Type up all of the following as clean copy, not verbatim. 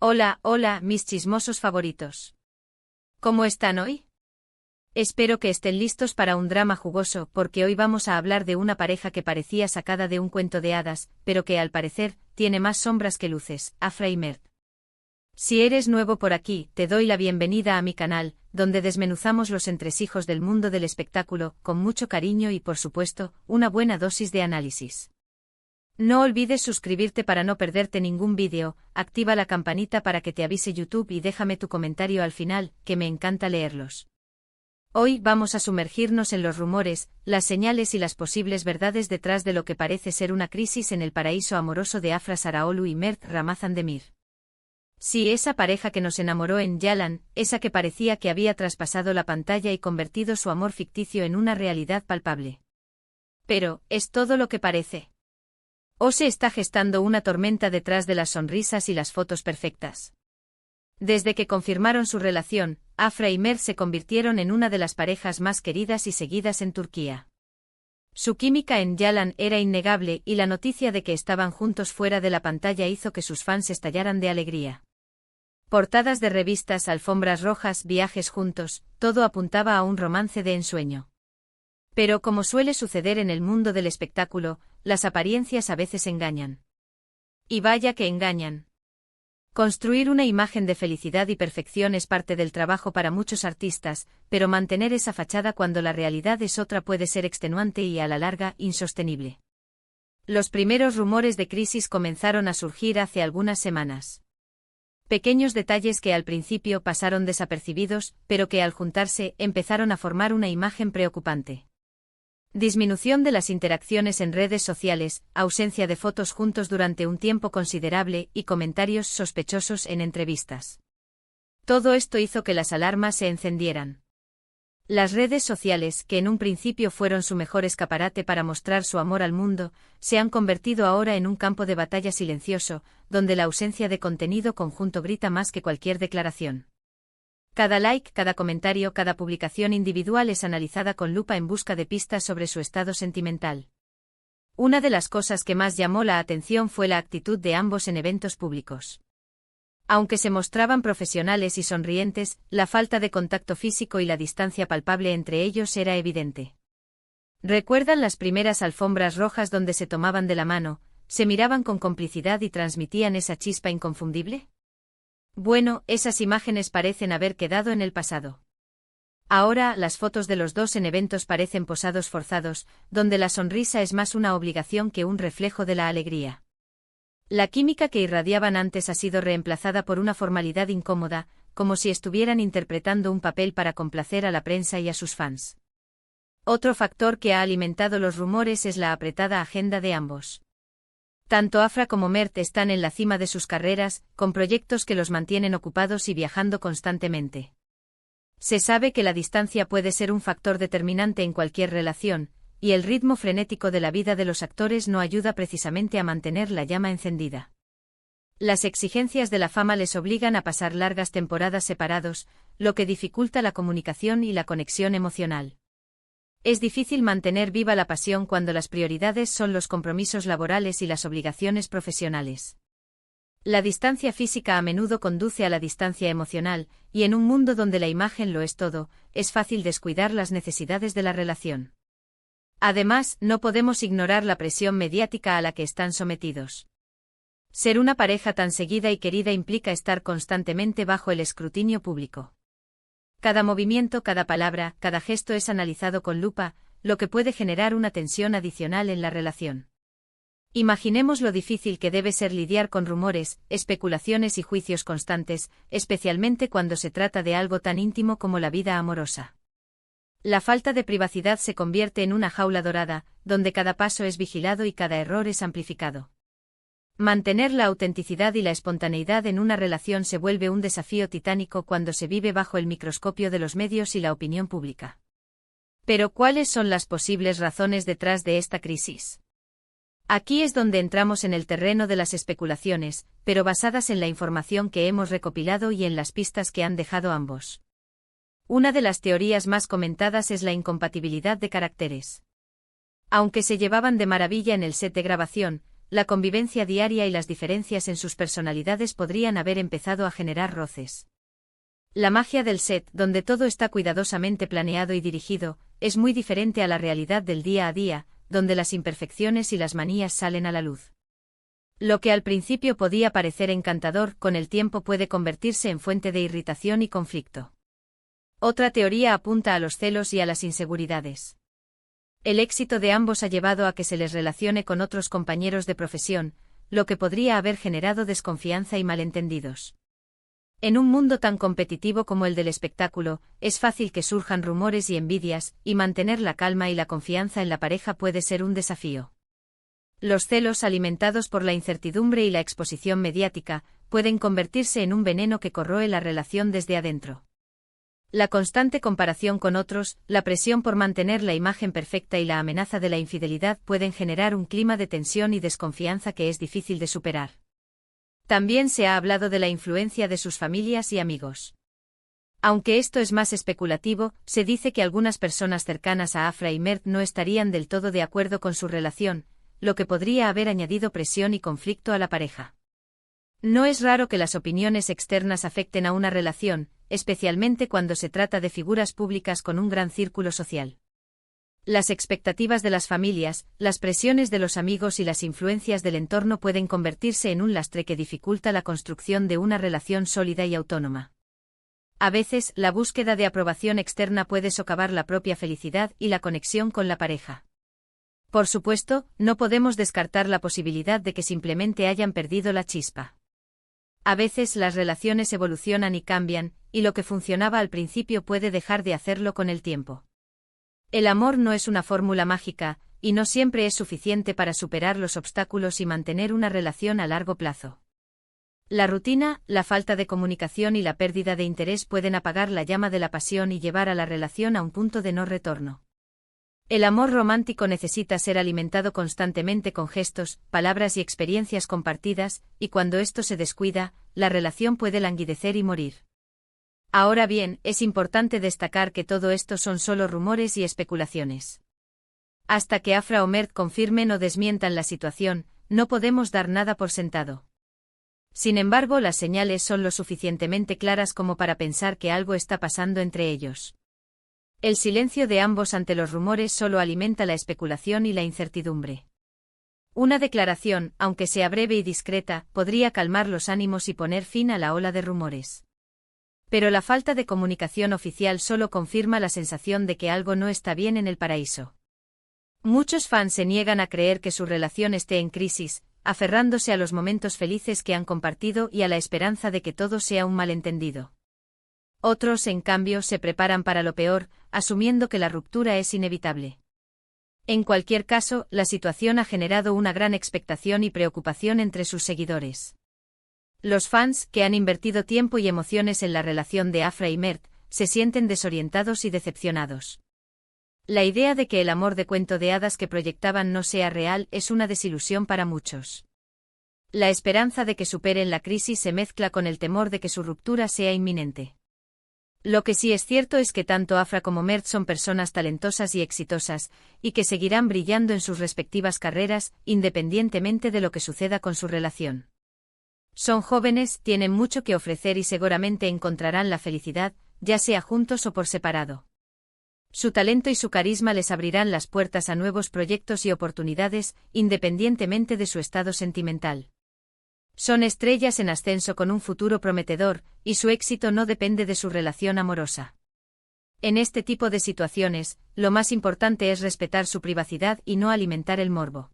Hola, hola, mis chismosos favoritos. ¿Cómo están hoy? Espero que estén listos para un drama jugoso, porque hoy vamos a hablar de una pareja que parecía sacada de un cuento de hadas, pero que al parecer, tiene más sombras que luces, Afra y Mert. Si eres nuevo por aquí, te doy la bienvenida a mi canal, donde desmenuzamos los entresijos del mundo del espectáculo, con mucho cariño y por supuesto, una buena dosis de análisis. No olvides suscribirte para no perderte ningún vídeo, activa la campanita para que te avise YouTube y déjame tu comentario al final, que me encanta leerlos. Hoy vamos a sumergirnos en los rumores, las señales y las posibles verdades detrás de lo que parece ser una crisis en el paraíso amoroso de Afra Sarıoğlu y Mert Ramazan Demir. Sí, esa pareja que nos enamoró en Yalan, esa que parecía que había traspasado la pantalla y convertido su amor ficticio en una realidad palpable. Pero, ¿es todo lo que parece? ¿O se está gestando una tormenta detrás de las sonrisas y las fotos perfectas? Desde que confirmaron su relación, Afra y Mert se convirtieron en una de las parejas más queridas y seguidas en Turquía. Su química en Yalan era innegable y la noticia de que estaban juntos fuera de la pantalla hizo que sus fans estallaran de alegría. Portadas de revistas, alfombras rojas, viajes juntos, todo apuntaba a un romance de ensueño. Pero como suele suceder en el mundo del espectáculo, las apariencias a veces engañan. Y vaya que engañan. Construir una imagen de felicidad y perfección es parte del trabajo para muchos artistas, pero mantener esa fachada cuando la realidad es otra puede ser extenuante y a la larga insostenible. Los primeros rumores de crisis comenzaron a surgir hace algunas semanas. Pequeños detalles que al principio pasaron desapercibidos, pero que al juntarse empezaron a formar una imagen preocupante. Disminución de las interacciones en redes sociales, ausencia de fotos juntos durante un tiempo considerable y comentarios sospechosos en entrevistas. Todo esto hizo que las alarmas se encendieran. Las redes sociales, que en un principio fueron su mejor escaparate para mostrar su amor al mundo, se han convertido ahora en un campo de batalla silencioso, donde la ausencia de contenido conjunto grita más que cualquier declaración. Cada like, cada comentario, cada publicación individual es analizada con lupa en busca de pistas sobre su estado sentimental. Una de las cosas que más llamó la atención fue la actitud de ambos en eventos públicos. Aunque se mostraban profesionales y sonrientes, la falta de contacto físico y la distancia palpable entre ellos era evidente. ¿Recuerdan las primeras alfombras rojas donde se tomaban de la mano, se miraban con complicidad y transmitían esa chispa inconfundible? Bueno, esas imágenes parecen haber quedado en el pasado. Ahora, las fotos de los dos en eventos parecen posados forzados, donde la sonrisa es más una obligación que un reflejo de la alegría. La química que irradiaban antes ha sido reemplazada por una formalidad incómoda, como si estuvieran interpretando un papel para complacer a la prensa y a sus fans. Otro factor que ha alimentado los rumores es la apretada agenda de ambos. Tanto Afra como Mert están en la cima de sus carreras, con proyectos que los mantienen ocupados y viajando constantemente. Se sabe que la distancia puede ser un factor determinante en cualquier relación, y el ritmo frenético de la vida de los actores no ayuda precisamente a mantener la llama encendida. Las exigencias de la fama les obligan a pasar largas temporadas separados, lo que dificulta la comunicación y la conexión emocional. Es difícil mantener viva la pasión cuando las prioridades son los compromisos laborales y las obligaciones profesionales. La distancia física a menudo conduce a la distancia emocional, y en un mundo donde la imagen lo es todo, es fácil descuidar las necesidades de la relación. Además, no podemos ignorar la presión mediática a la que están sometidos. Ser una pareja tan seguida y querida implica estar constantemente bajo el escrutinio público. Cada movimiento, cada palabra, cada gesto es analizado con lupa, lo que puede generar una tensión adicional en la relación. Imaginemos lo difícil que debe ser lidiar con rumores, especulaciones y juicios constantes, especialmente cuando se trata de algo tan íntimo como la vida amorosa. La falta de privacidad se convierte en una jaula dorada, donde cada paso es vigilado y cada error es amplificado. Mantener la autenticidad y la espontaneidad en una relación se vuelve un desafío titánico cuando se vive bajo el microscopio de los medios y la opinión pública. Pero ¿cuáles son las posibles razones detrás de esta crisis? Aquí es donde entramos en el terreno de las especulaciones, pero basadas en la información que hemos recopilado y en las pistas que han dejado ambos. Una de las teorías más comentadas es la incompatibilidad de caracteres. Aunque se llevaban de maravilla en el set de grabación, la convivencia diaria y las diferencias en sus personalidades podrían haber empezado a generar roces. La magia del set, donde todo está cuidadosamente planeado y dirigido, es muy diferente a la realidad del día a día, donde las imperfecciones y las manías salen a la luz. Lo que al principio podía parecer encantador, con el tiempo puede convertirse en fuente de irritación y conflicto. Otra teoría apunta a los celos y a las inseguridades. El éxito de ambos ha llevado a que se les relacione con otros compañeros de profesión, lo que podría haber generado desconfianza y malentendidos. En un mundo tan competitivo como el del espectáculo, es fácil que surjan rumores y envidias, y mantener la calma y la confianza en la pareja puede ser un desafío. Los celos alimentados por la incertidumbre y la exposición mediática, pueden convertirse en un veneno que corroe la relación desde adentro. La constante comparación con otros, la presión por mantener la imagen perfecta y la amenaza de la infidelidad pueden generar un clima de tensión y desconfianza que es difícil de superar. También se ha hablado de la influencia de sus familias y amigos. Aunque esto es más especulativo, se dice que algunas personas cercanas a Afra y Mert no estarían del todo de acuerdo con su relación, lo que podría haber añadido presión y conflicto a la pareja. No es raro que las opiniones externas afecten a una relación, especialmente cuando se trata de figuras públicas con un gran círculo social. Las expectativas de las familias, las presiones de los amigos y las influencias del entorno pueden convertirse en un lastre que dificulta la construcción de una relación sólida y autónoma. A veces, la búsqueda de aprobación externa puede socavar la propia felicidad y la conexión con la pareja. Por supuesto, no podemos descartar la posibilidad de que simplemente hayan perdido la chispa. A veces las relaciones evolucionan y cambian, y lo que funcionaba al principio puede dejar de hacerlo con el tiempo. El amor no es una fórmula mágica, y no siempre es suficiente para superar los obstáculos y mantener una relación a largo plazo. La rutina, la falta de comunicación y la pérdida de interés pueden apagar la llama de la pasión y llevar a la relación a un punto de no retorno. El amor romántico necesita ser alimentado constantemente con gestos, palabras y experiencias compartidas, y cuando esto se descuida, la relación puede languidecer y morir. Ahora bien, es importante destacar que todo esto son solo rumores y especulaciones. Hasta que Afra o Mert confirmen o desmientan la situación, no podemos dar nada por sentado. Sin embargo, las señales son lo suficientemente claras como para pensar que algo está pasando entre ellos. El silencio de ambos ante los rumores solo alimenta la especulación y la incertidumbre. Una declaración, aunque sea breve y discreta, podría calmar los ánimos y poner fin a la ola de rumores. Pero la falta de comunicación oficial solo confirma la sensación de que algo no está bien en el paraíso. Muchos fans se niegan a creer que su relación esté en crisis, aferrándose a los momentos felices que han compartido y a la esperanza de que todo sea un malentendido. Otros, en cambio, se preparan para lo peor, asumiendo que la ruptura es inevitable. En cualquier caso, la situación ha generado una gran expectación y preocupación entre sus seguidores. Los fans, que han invertido tiempo y emociones en la relación de Afra y Mert, se sienten desorientados y decepcionados. La idea de que el amor de cuento de hadas que proyectaban no sea real es una desilusión para muchos. La esperanza de que superen la crisis se mezcla con el temor de que su ruptura sea inminente. Lo que sí es cierto es que tanto Afra como Mert son personas talentosas y exitosas, y que seguirán brillando en sus respectivas carreras, independientemente de lo que suceda con su relación. Son jóvenes, tienen mucho que ofrecer y seguramente encontrarán la felicidad, ya sea juntos o por separado. Su talento y su carisma les abrirán las puertas a nuevos proyectos y oportunidades, independientemente de su estado sentimental. Son estrellas en ascenso con un futuro prometedor, y su éxito no depende de su relación amorosa. En este tipo de situaciones, lo más importante es respetar su privacidad y no alimentar el morbo.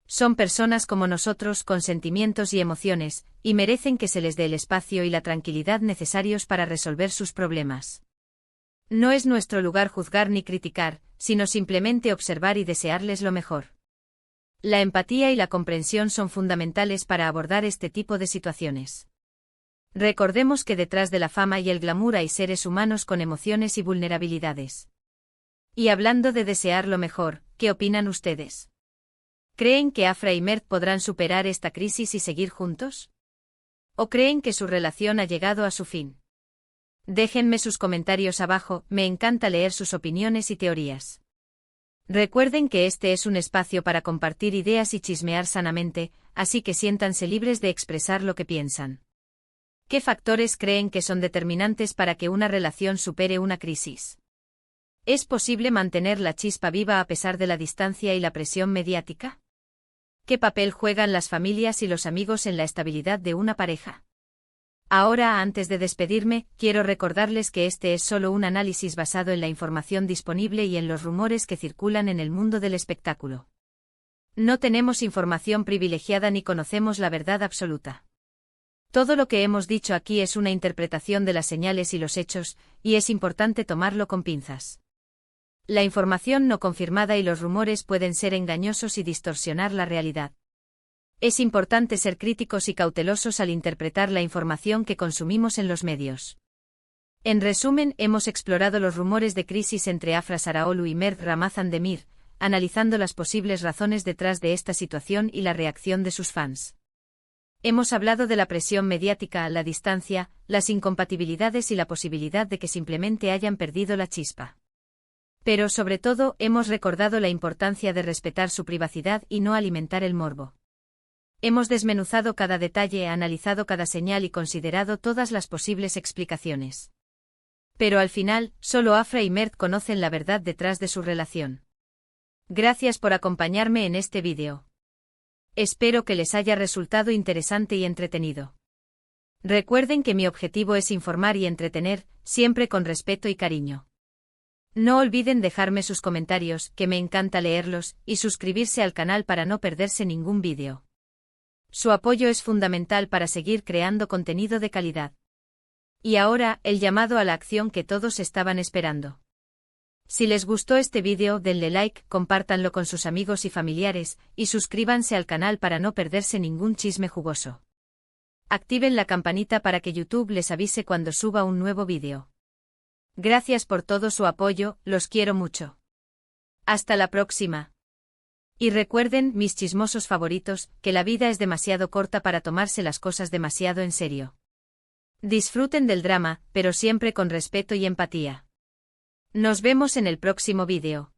Son personas como nosotros con sentimientos y emociones, y merecen que se les dé el espacio y la tranquilidad necesarios para resolver sus problemas. No es nuestro lugar juzgar ni criticar, sino simplemente observar y desearles lo mejor. La empatía y la comprensión son fundamentales para abordar este tipo de situaciones. Recordemos que detrás de la fama y el glamour hay seres humanos con emociones y vulnerabilidades. Y hablando de desear lo mejor, ¿qué opinan ustedes? ¿Creen que Afra y Mert podrán superar esta crisis y seguir juntos? ¿O creen que su relación ha llegado a su fin? Déjenme sus comentarios abajo, me encanta leer sus opiniones y teorías. Recuerden que este es un espacio para compartir ideas y chismear sanamente, así que siéntanse libres de expresar lo que piensan. ¿Qué factores creen que son determinantes para que una relación supere una crisis? ¿Es posible mantener la chispa viva a pesar de la distancia y la presión mediática? ¿Qué papel juegan las familias y los amigos en la estabilidad de una pareja? Ahora, antes de despedirme, quiero recordarles que este es solo un análisis basado en la información disponible y en los rumores que circulan en el mundo del espectáculo. No tenemos información privilegiada ni conocemos la verdad absoluta. Todo lo que hemos dicho aquí es una interpretación de las señales y los hechos, y es importante tomarlo con pinzas. La información no confirmada y los rumores pueden ser engañosos y distorsionar la realidad. Es importante ser críticos y cautelosos al interpretar la información que consumimos en los medios. En resumen, hemos explorado los rumores de crisis entre Afra Saraaolu y Mert Ramazan Demir, analizando las posibles razones detrás de esta situación y la reacción de sus fans. Hemos hablado de la presión mediática, la distancia, las incompatibilidades y la posibilidad de que simplemente hayan perdido la chispa. Pero sobre todo, hemos recordado la importancia de respetar su privacidad y no alimentar el morbo. Hemos desmenuzado cada detalle, analizado cada señal y considerado todas las posibles explicaciones. Pero al final, solo Afra y Mert conocen la verdad detrás de su relación. Gracias por acompañarme en este vídeo. Espero que les haya resultado interesante y entretenido. Recuerden que mi objetivo es informar y entretener, siempre con respeto y cariño. No olviden dejarme sus comentarios, que me encanta leerlos, y suscribirse al canal para no perderse ningún vídeo. Su apoyo es fundamental para seguir creando contenido de calidad. Y ahora, el llamado a la acción que todos estaban esperando. Si les gustó este vídeo, denle like, compártanlo con sus amigos y familiares, y suscríbanse al canal para no perderse ningún chisme jugoso. Activen la campanita para que YouTube les avise cuando suba un nuevo vídeo. Gracias por todo su apoyo, los quiero mucho. Hasta la próxima. Y recuerden, mis chismosos favoritos, que la vida es demasiado corta para tomarse las cosas demasiado en serio. Disfruten del drama, pero siempre con respeto y empatía. Nos vemos en el próximo vídeo.